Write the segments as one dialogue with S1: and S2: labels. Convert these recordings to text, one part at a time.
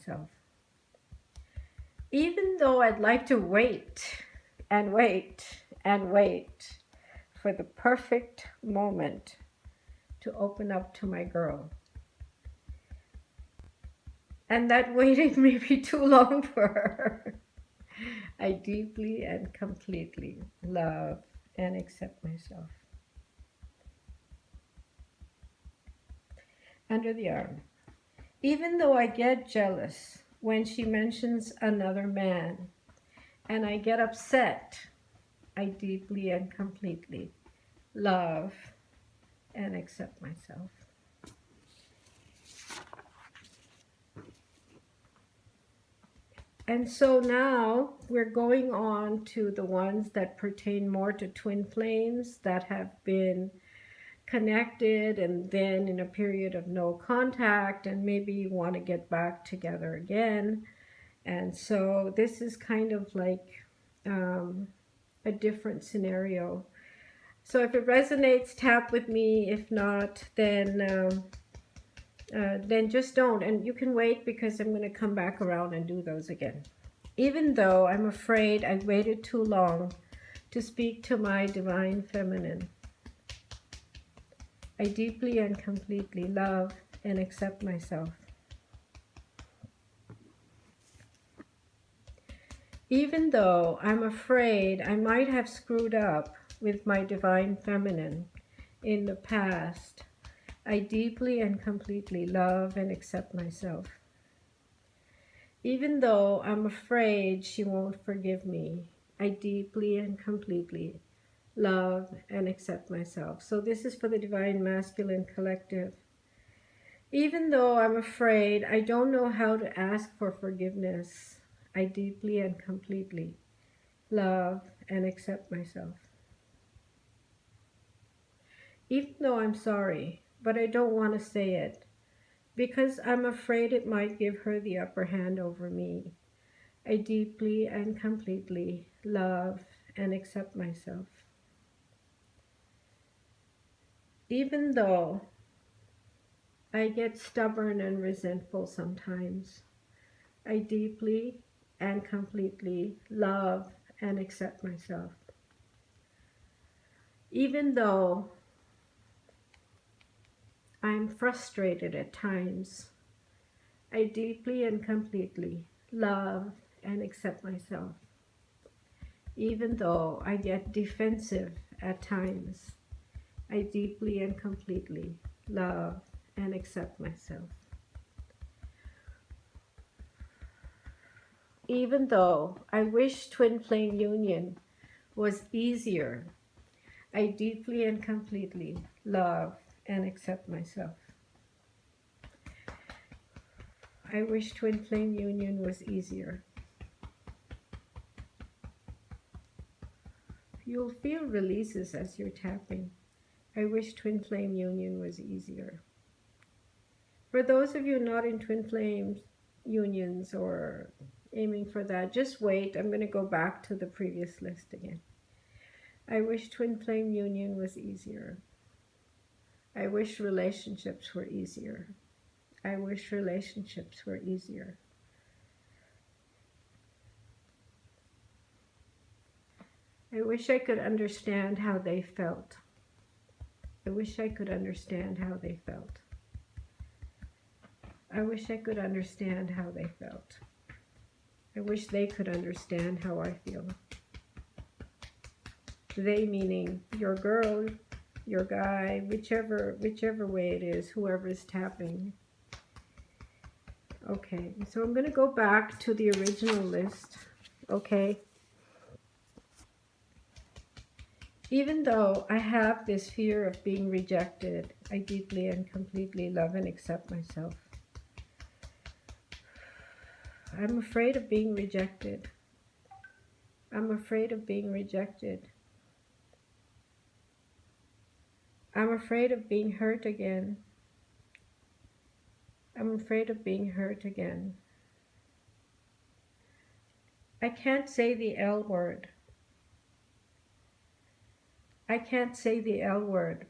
S1: myself. Even though I'd like to wait and wait and wait for the perfect moment to open up to my girl. And that waiting may be too long for her. I deeply and completely love and accept myself. Under the arm. Even though I get jealous when she mentions another man and I get upset, I deeply and completely love and accept myself. And so now we're going on to the ones that pertain more to twin flames that have been connected and then in a period of no contact, and maybe you want to get back together again. And so this is kind of like a different scenario. So if it resonates, tap with me. If not, then just don't. And you can wait because I'm going to come back around and do those again. Even though I'm afraid I waited too long to speak to my divine feminine, I deeply and completely love and accept myself. Even though I'm afraid I might have screwed up with my divine feminine in the past, I deeply and completely love and accept myself. Even though I'm afraid she won't forgive me, I deeply and completely love and accept myself. So this is for the Divine Masculine Collective. Even though I'm afraid I don't know how to ask for forgiveness, I deeply and completely love and accept myself. Even though I'm sorry, but I don't want to say it, because I'm afraid it might give her the upper hand over me, I deeply and completely love and accept myself. Even though I get stubborn and resentful sometimes, I deeply and completely love and accept myself. Even though I'm frustrated at times, I deeply and completely love and accept myself. Even though I get defensive at times, I deeply and completely love and accept myself. Even though I wish twin flame union was easier, I deeply and completely love and accept myself. I wish twin flame union was easier. You'll feel releases as you're tapping. I wish twin flame union was easier. For those of you not in twin flame unions or aiming for that, just wait. I'm going to go back to the previous list again. I wish twin flame union was easier. I wish relationships were easier. I wish relationships were easier. I wish I could understand how they felt. I wish I could understand how they felt. I wish I could understand how they felt. I wish they could understand how I feel. They meaning your girl, your guy, whichever way it is, whoever is tapping. Okay, so I'm going to go back to the original list, okay? Even though I have this fear of being rejected, I deeply and completely love and accept myself. I'm afraid of being rejected. I'm afraid of being rejected. I'm afraid of being hurt again. I'm afraid of being hurt again. I can't say the L word. I can't say the L word.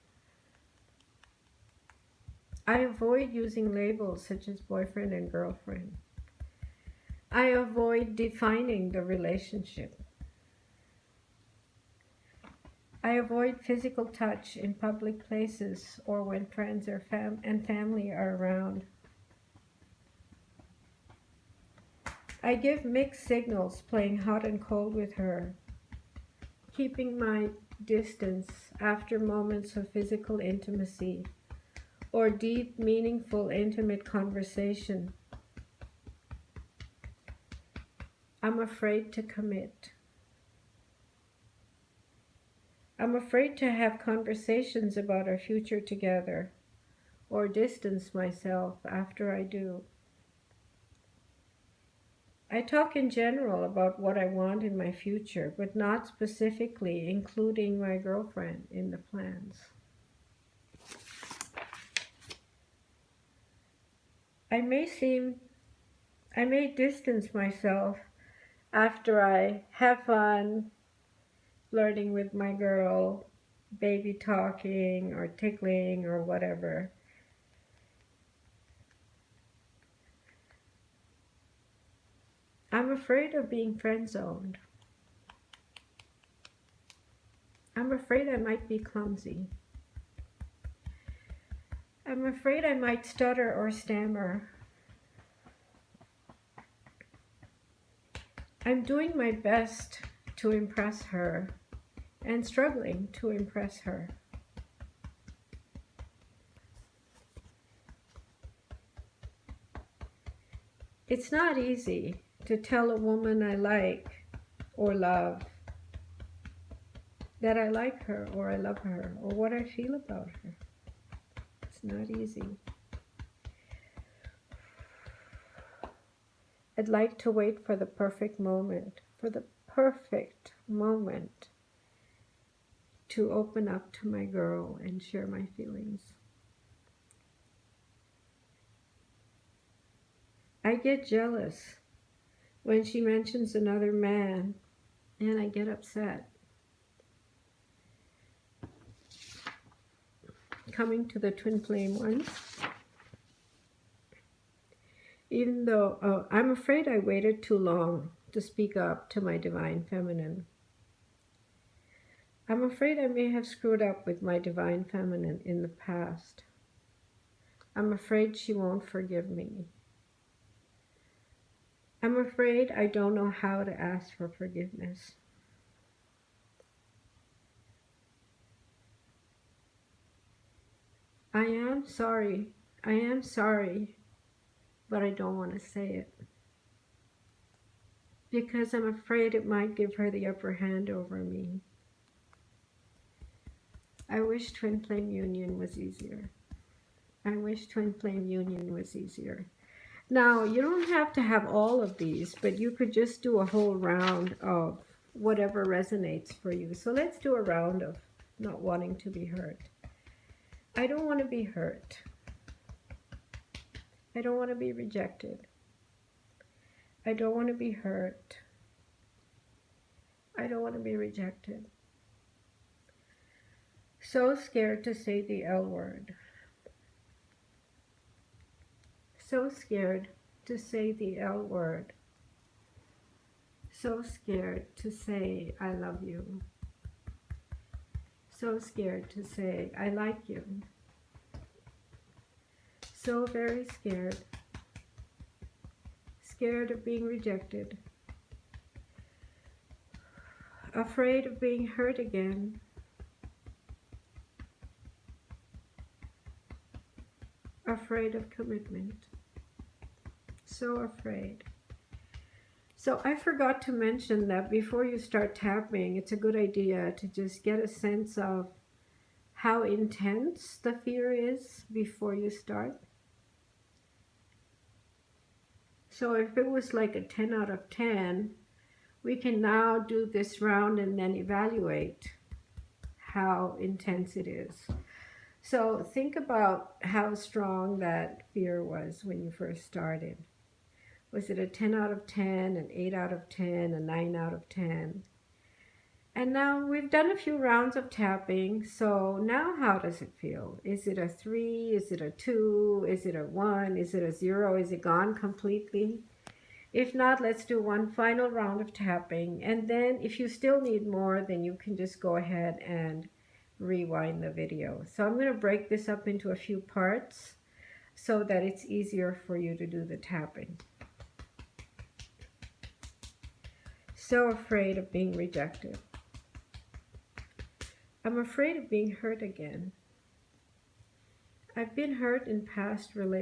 S1: I avoid using labels such as boyfriend and girlfriend. I avoid defining the relationship. I avoid physical touch in public places or when friends or family are around. I give mixed signals playing hot and cold with her, keeping my distance after moments of physical intimacy or deep, meaningful, intimate conversation. I'm afraid to commit. I'm afraid to have conversations about our future together or distance myself after I do. I talk in general about what I want in my future, but not specifically including my girlfriend in the plans. I may distance myself after I have fun flirting with my girl, baby talking or tickling or whatever. I'm afraid of being friend-zoned. I'm afraid I might be clumsy. I'm afraid I might stutter or stammer. I'm doing my best to impress her and struggling to impress her. It's not easy to tell a woman I like or love that I like her or I love her or what I feel about her. It's not easy. I'd like to wait for the perfect moment, to open up to my girl and share my feelings. I get jealous when she mentions another man, and I get upset. Coming to the twin flame ones. Even though I'm afraid I waited too long to speak up to my divine feminine. I'm afraid I may have screwed up with my divine feminine in the past. I'm afraid she won't forgive me. I'm afraid I don't know how to ask for forgiveness. I am sorry, but I don't want to say it. Because I'm afraid it might give her the upper hand over me. I wish twin flame union was easier. Now, you don't have to have all of these, but you could just do a whole round of whatever resonates for you. So let's do a round of not wanting to be hurt. I don't want to be hurt. I don't want to be rejected. I don't want to be hurt. I don't want to be rejected. So scared to say the L word. So scared to say the L word. So scared to say I love you. So scared to say I like you. So very scared. Scared of being rejected. Afraid of being hurt again. Afraid of commitment. So afraid. So I forgot to mention that before you start tapping, it's a good idea to just get a sense of how intense the fear is before you start. So if it was like a 10 out of 10, we can now do this round and then evaluate how intense it is. So think about how strong that fear was when you first started. Was it a 10 out of 10, an 8 out of 10, a 9 out of 10? And now we've done a few rounds of tapping, so now how does it feel? Is it a 3? Is it a 2? Is it a 1? Is it a 0? Is it gone completely? If not, let's do one final round of tapping. And then if you still need more, then you can just go ahead and rewind the video. So I'm going to break this up into a few parts so that it's easier for you to do the tapping. So afraid of being rejected. I'm afraid of being hurt again. I've been hurt in past relationships.